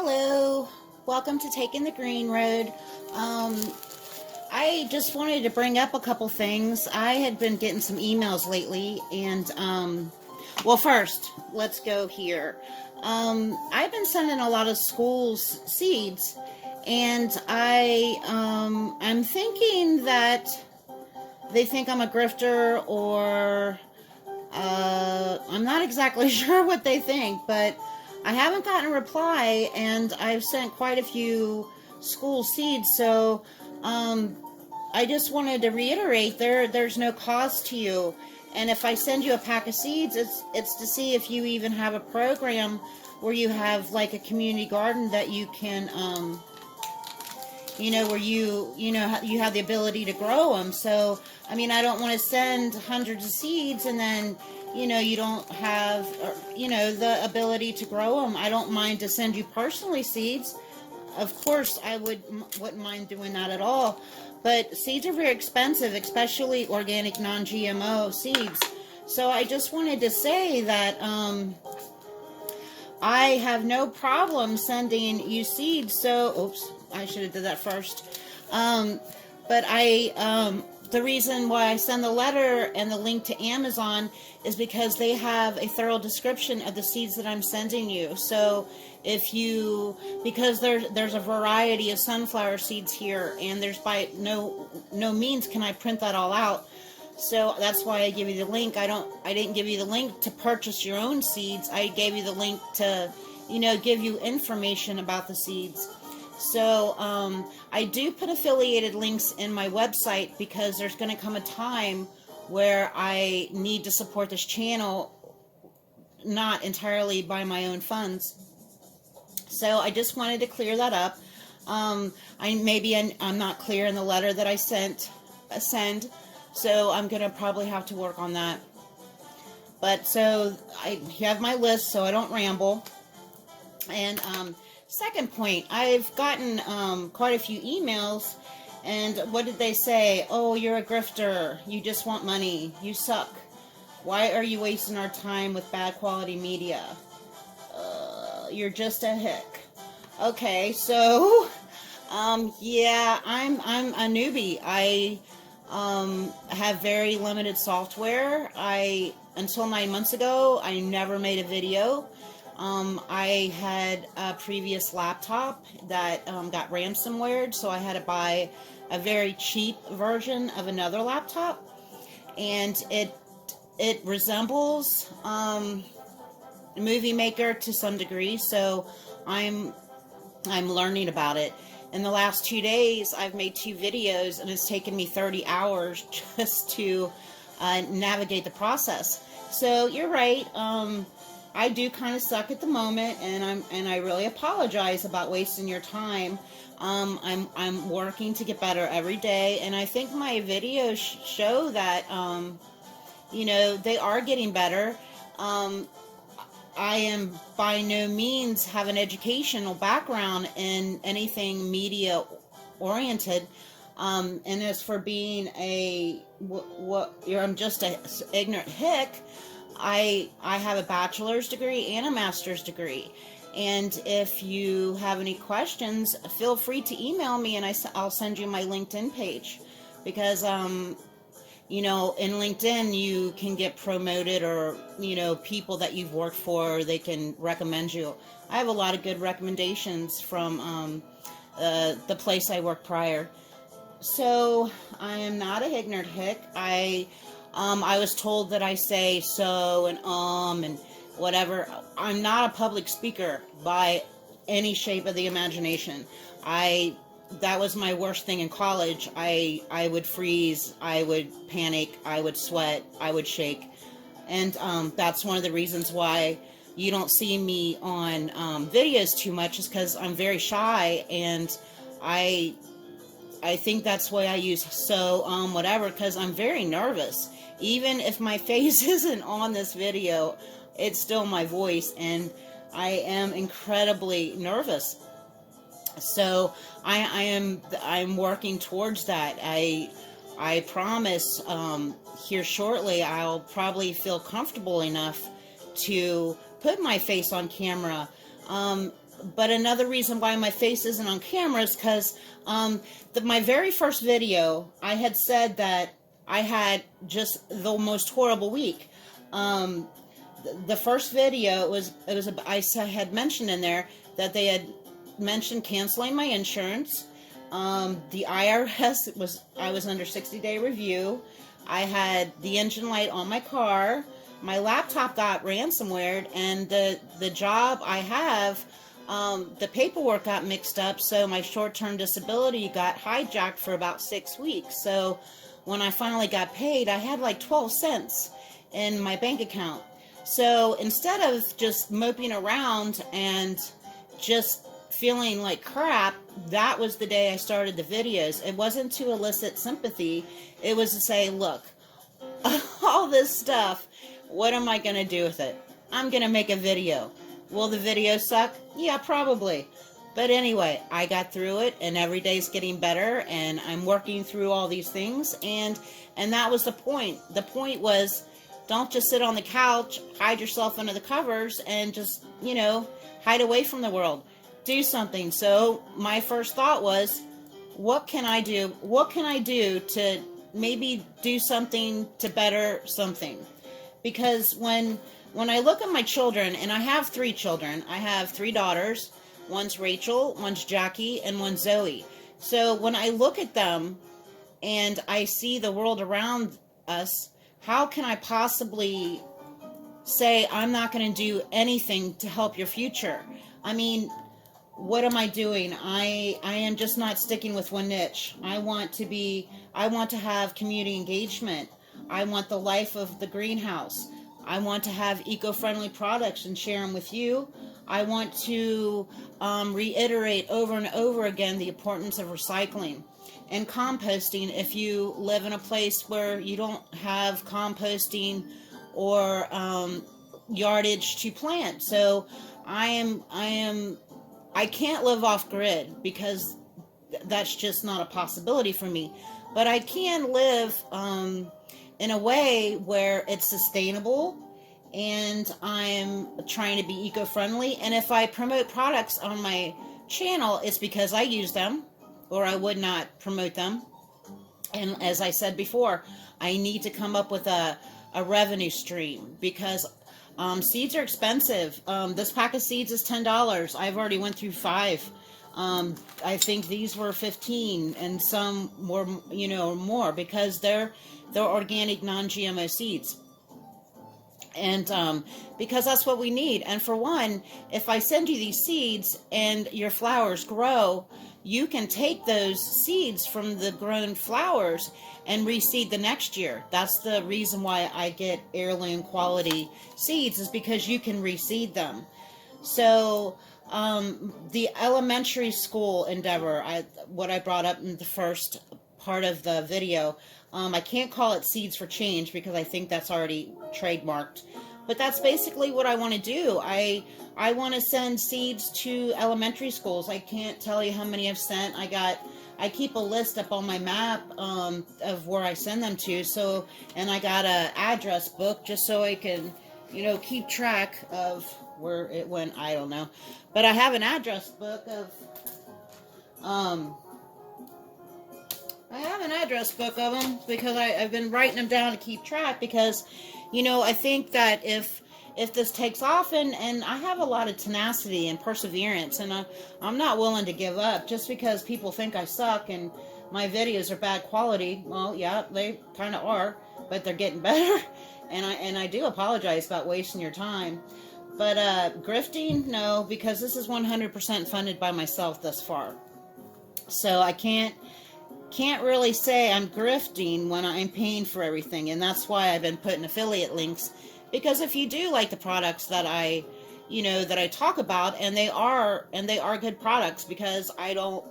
Hello, welcome to Taking the Green Road. I just wanted to bring up a couple things. I had been getting some emails lately, and well, first, let's go here. I've been sending a lot of schools seeds, and I'm thinking that they think I'm a grifter, or I'm not exactly sure what they think, but I haven't gotten a reply, and I've sent quite a few school seeds, so I just wanted to reiterate there's no cost to you. And if I send you a pack of seeds, it's to see if you even have a program where you have like a community garden that you can where you have the ability to grow them. So I mean, I don't want to send hundreds of seeds and then you don't have the ability to grow them. I don't mind to send you personally seeds. Of course, I wouldn't mind doing that at all. But seeds are very expensive, especially organic non-GMO seeds. So I just wanted to say that I have no problem sending you seeds. So, oops, I should have did that first. But the reason why I send the letter and the link to Amazon is because they have a thorough description of the seeds that I'm sending you. So because there's a variety of sunflower seeds here, and there's by no means can I print that all out. So that's why I give you the link. I didn't give you the link to purchase your own seeds. I gave you the link to, give you information about the seeds. So I do put affiliated links in my website because there's going to come a time where I need to support this channel, not entirely by my own funds. So I just wanted to clear that up. I'm not clear in the letter that I send, so I'm going to probably have to work on that. But so you have my list, so I don't ramble. And second point, I've gotten quite a few emails, and what did they say? Oh, you're a grifter. You just want money. You suck. Why are you wasting our time with bad quality media? You're just a hick. Okay, so yeah, I'm a newbie. I have very limited software. Until 9 months ago, I never made a video. I had a previous laptop that got ransomwared, so I had to buy a very cheap version of another laptop, and it resembles Movie Maker to some degree, so I'm learning about it. In the last 2 days, I've made 2 videos, and it's taken me 30 hours just to navigate the process. So you're right. I do kind of suck at the moment, and I really apologize about wasting your time. I'm working to get better every day, and I think my videos show that they are getting better. I am by no means have an educational background in anything media oriented, and as for being I'm just an ignorant hick. I have a bachelor's degree and a master's degree, and if you have any questions, feel free to email me, and I'll send you my LinkedIn page, because in LinkedIn you can get promoted, or people that you've worked for, they can recommend you. I have a lot of good recommendations from the place I worked prior. So I am not a ignorant hick. I was told that I say so and whatever. I'm not a public speaker by any shape of the imagination. That was my worst thing in college. I would freeze, I would panic, I would sweat, I would shake. And that's one of the reasons why you don't see me on videos too much, is because I'm very shy, and I think that's why I use whatever, because I'm very nervous. Even if my face isn't on this video, it's still my voice, and I am incredibly nervous. So I'm working towards that. I promise here shortly I'll probably feel comfortable enough to put my face on camera. but another reason why my face isn't on camera is because my very first video, I had said that I had just the most horrible week. The first video I had mentioned in there that they had mentioned canceling my insurance. The IRS I was under 60-day review. I had the engine light on my car. My laptop got ransomware, and the job I have, the paperwork got mixed up, so my short-term disability got hijacked for about 6 weeks. So when I finally got paid, I had like 12 cents in my bank account. So instead of just moping around and just feeling like crap, that was the day I started the videos. It wasn't to elicit sympathy. It was to say, look, all this stuff, what am I going to do with it? I'm going to make a video. Will the video suck? Yeah, probably. But anyway, I got through it, and every day's getting better, and I'm working through all these things, and that was the point. The point was, don't just sit on the couch, hide yourself under the covers, and just, hide away from the world. Do something. So my first thought was, what can I do? What can I do to maybe do something to better something? Because when I look at my children, and I have 3 children, I have 3 daughters. One's Rachel, one's Jackie, and one's Zoe. So when I look at them and I see the world around us, how can I possibly say I'm not going to do anything to help your future? I mean, what am I doing? I am just not sticking with one niche. I want to have community engagement. I want the life of the greenhouse. I want to have eco-friendly products and share them with you. I want to reiterate over and over again the importance of recycling and composting if you live in a place where you don't have composting or yardage to plant. So I can't live off grid because that's just not a possibility for me. But I can live in a way where it's sustainable, and I'm trying to be eco-friendly. And if I promote products on my channel, it's because I use them, or I would not promote them. And as I said before, I need to come up with a revenue stream, because seeds are expensive. This pack of seeds is $10. I've already went through 5. I think these were 15, and some were, more, because they're organic, non-GMO seeds. And because that's what we need. And for one, if I send you these seeds and your flowers grow, you can take those seeds from the grown flowers and reseed the next year. That's the reason why I get heirloom quality seeds, is because you can reseed them. So the elementary school endeavor, what I brought up in the first part of the video, I can't call it Seeds for Change because I think that's already trademarked. But that's basically what I want to do. I want to send seeds to elementary schools. I can't tell you how many I've sent. I keep a list up on my map of where I send them to. So, and I got an address book just so I can, keep track of where it went. I don't know. But I have an address book of them because I've been writing them down to keep track, because, I think that if this takes off, and I have a lot of tenacity and perseverance, and I'm not willing to give up just because people think I suck and my videos are bad quality. Well, yeah, they kind of are, but they're getting better. And I do apologize about wasting your time. But grifting, no, because this is 100% funded by myself thus far. So I can't really say I'm grifting when I'm paying for everything, and that's why I've been putting affiliate links. Because if you do like the products that I talk about, and they are good products, because I don't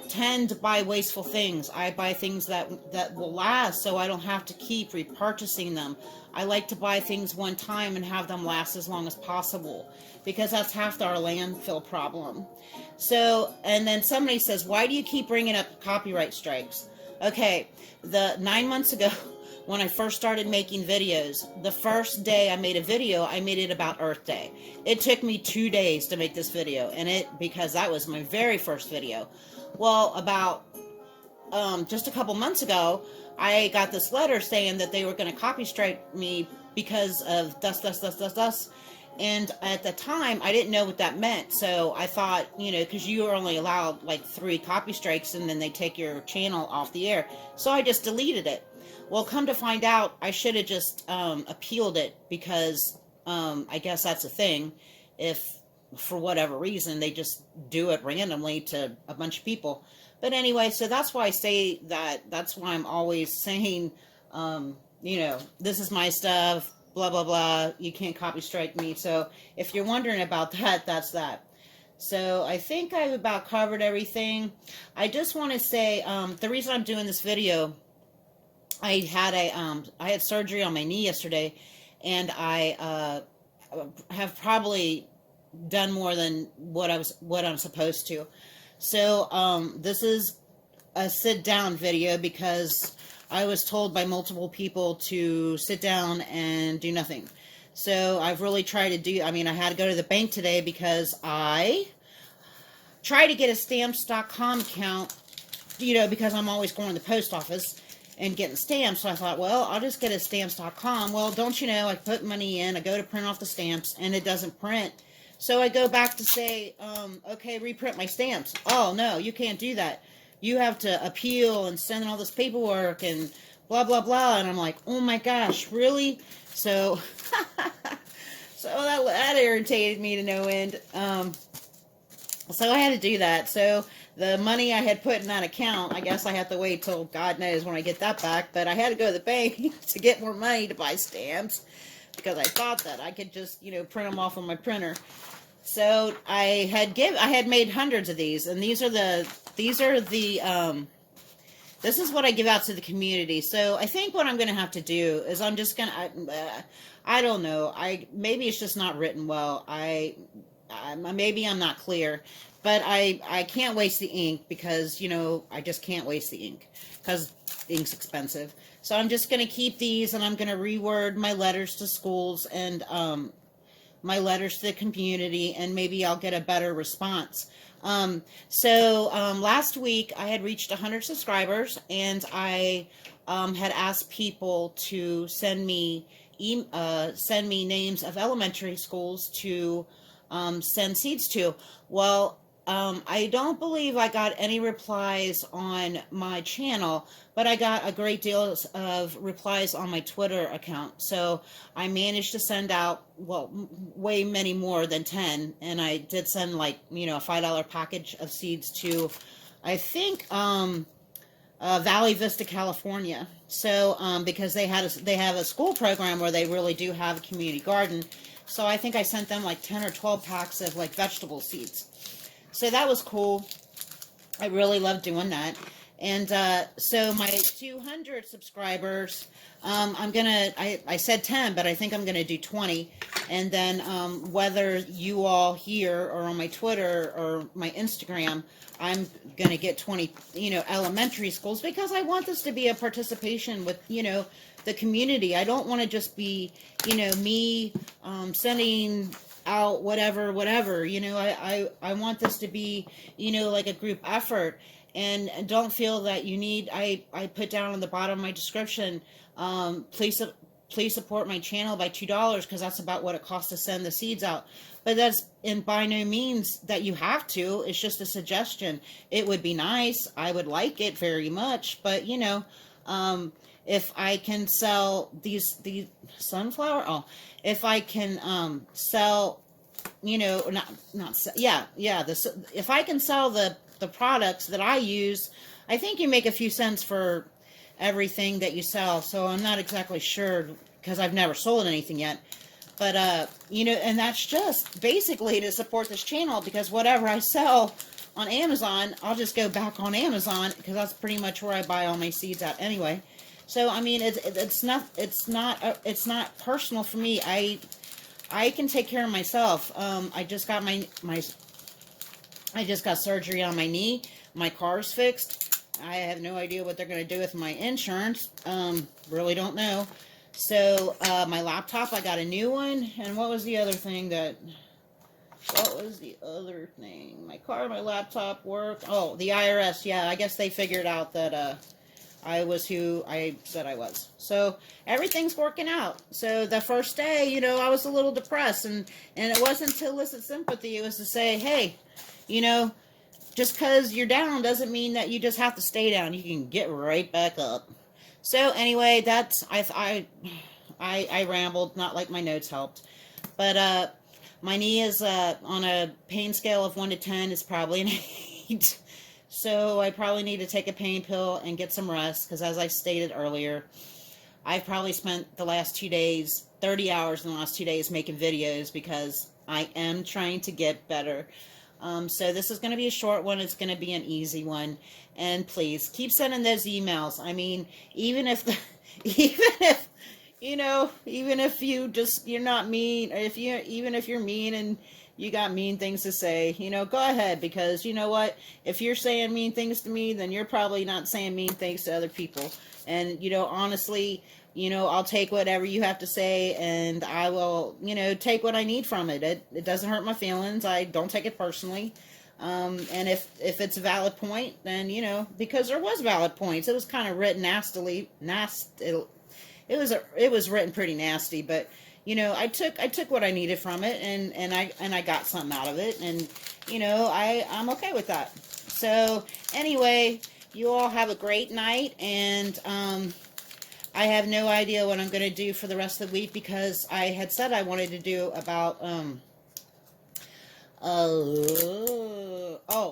tend to buy wasteful things. I buy things that will last, so I don't have to keep repurchasing them. I like to buy things one time and have them last as long as possible, because that's half our landfill problem. So, and then somebody says, why do you keep bringing up copyright strikes? Okay, 9 months ago, when I first started making videos. The first day I made a video, I made it about Earth Day. It took me 2 days to make this video, and because that was my very first video. Well, about just a couple months ago, I got this letter saying that they were going to copy strike me because of thus. And at the time, I didn't know what that meant. So I thought, because you are only allowed like 3 copy strikes and then they take your channel off the air. So I just deleted it. Well, come to find out, I should have just appealed it, because I guess that's a thing. If for whatever reason they just do it randomly to a bunch of people. But anyway, so that's why I say that. That's why I'm always saying, this is my stuff, blah, blah, blah. You can't copy strike me. So if you're wondering about that, that's that. So I think I've about covered everything. I just want to say, the reason I'm doing this video, I had surgery on my knee yesterday, and I have probably done more than what I'm supposed to. So this is a sit down video, because I was told by multiple people to sit down and do nothing. So I've really tried to do, I had to go to the bank today because I try to get a stamps.com account, because I'm always going to the post office and getting stamps. So I thought, well, I'll just get a stamps.com. Well, don't you know, I put money in, I go to print off the stamps, and it doesn't print. So I go back to say, okay, reprint my stamps. Oh, no, you can't do that. You have to appeal and send all this paperwork and blah, blah, blah. And I'm like, oh my gosh, really? So, so that irritated me to no end. So I had to do that. So the money I had put in that account, I guess I have to wait till God knows when I get that back. But I had to go to the bank to get more money to buy stamps, because I thought that I could just, print them off on my printer. So I had made hundreds of these, and this is what I give out to the community. So I think what I'm going to have to do is I'm just going to, I don't know, maybe it's just not written well. Maybe I'm not clear, but I can't waste the ink, because, I just can't waste the ink, because ink's expensive. So I'm just going to keep these, and I'm going to reword my letters to schools and my letters to the community, and maybe I'll get a better response. Last week I had reached 100 subscribers, and I had asked people to send me names of elementary schools to send seeds to. Well, I don't believe I got any replies on my channel, but I got a great deal of replies on my Twitter account. So I managed to send out, well, way many more than 10. And I did send, like, a $5 package of seeds to, I think, Valley Vista, California. So, because they have a school program where they really do have a community garden. So I think I sent them like 10 or 12 packs of like vegetable seeds. So that was cool. I really love doing that. And so my 200 subscribers, I said 10, but I think I'm going to do 20. And then whether you all here or on my Twitter or my Instagram, I'm going to get 20, elementary schools, because I want this to be a participation with, the community. I don't want to just be, me sending out whatever, I want this to be, like a group effort. And don't feel that you need, I put down on the bottom of my description, please support my channel by $2, because that's about what it costs to send the seeds out. But that's by no means that you have to. It's just a suggestion. It would be nice. I would like it very much. But, if I can sell these sunflower, if I can sell, if I can sell the products that I use, I think you make a few cents for everything that you sell. So I'm not exactly sure, because I've never sold anything yet. But, and that's just basically to support this channel, because whatever I sell on Amazon, I'll just go back on Amazon, because that's pretty much where I buy all my seeds at anyway. So, it's not personal for me. I can take care of myself. I just got I just got surgery on my knee. My car's fixed. I have no idea what they're going to do with my insurance. Really don't know. So, my laptop, I got a new one. And what was the other thing that... What was the other thing? My car, my laptop, work. Oh, the IRS. Yeah, I guess they figured out that I was who I said I was. So everything's working out. So the first day, you know, I was a little depressed. And it wasn't to elicit sympathy. It was to say, hey, you know, just because you're down doesn't mean that you just have to stay down. You can get right back up. So anyway, that's... I rambled. Not like my notes helped. But, my knee is, on a pain scale of 1 to 10, is probably an 8. So I probably need to take a pain pill and get some rest, because as I stated earlier, I've probably spent the last 2 days, 30 hours in the last 2 days making videos, because I am trying to get better. So this is going to be a short one. It's going to be an easy one. And please, keep sending those emails. I mean, even if you know, even if you're not mean, or even if you're mean and you got mean things to say, you know, go ahead, because you know what? If you're saying mean things to me, then you're probably not saying mean things to other people. And, you know, honestly, you know, I'll take whatever you have to say, and I will, you know, take what I need from it. It doesn't hurt my feelings. I don't take it personally. And if it's a valid point, then, you know, because there was valid points. It was kind of written nastily. It was written pretty nasty, but you know, I took what I needed from it, and I got something out of it, and you know, I'm okay with that. So anyway, you all have a great night, and I have no idea what I'm going to do for the rest of the week, because I had said I wanted to do about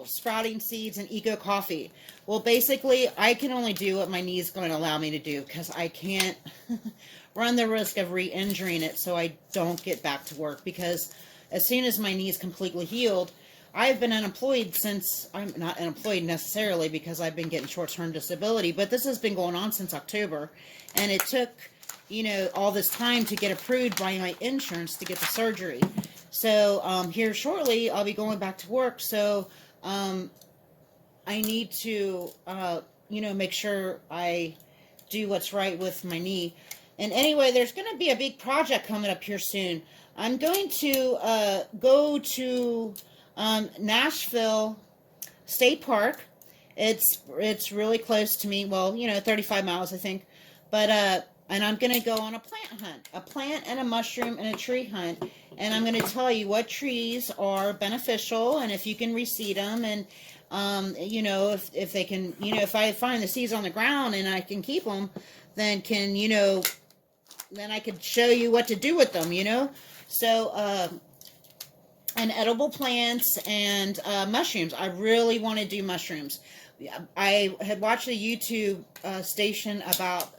sprouting seeds and eco coffee. Well, basically, I can only do what my knee's going to allow me to do, because I can't run the risk of re-injuring it so I don't get back to work, because as soon as my knee is completely healed, I've been unemployed since... I'm not unemployed necessarily, because I've been getting short-term disability, but this has been going on since October, and it took, you know, all this time to get approved by my insurance to get the surgery. So, here shortly, I'll be going back to work, so, I need to, you know, make sure I do what's right with my knee. And anyway, there's going to be a big project coming up here soon. I'm going to, go to, Nashville State Park. It's really close to me. Well, you know, 35 miles, I think. But, and I'm going to go on a plant hunt. A plant and a mushroom and a tree hunt. And I'm going to tell you what trees are beneficial, and if you can reseed them, and, you know, if they can, you know, if I find the seeds on the ground and I can keep them, then you know, then I could show you what to do with them, you know. So, and edible plants and mushrooms. I really want to do mushrooms. I had watched a YouTube station about...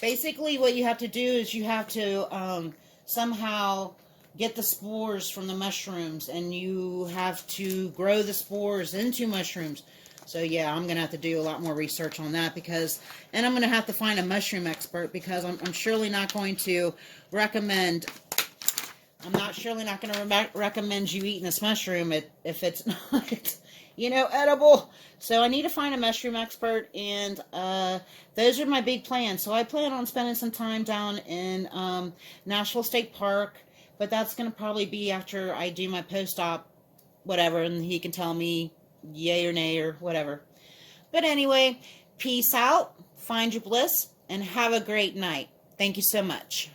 Basically, what you have to do is you have to somehow get the spores from the mushrooms, and you have to grow the spores into mushrooms. So, yeah, I'm going to have to do a lot more research on that, because... And I'm going to have to find a mushroom expert, because I'm surely not going to recommend... I'm not surely not going to recommend you eating this mushroom if it's not... you know, edible. So I need to find a mushroom expert, and those are my big plans. So I plan on spending some time down in Nashville State Park, but that's going to probably be after I do my post-op, whatever, and he can tell me yay or nay or whatever. But anyway, peace out, find your bliss, and have a great night. Thank you so much.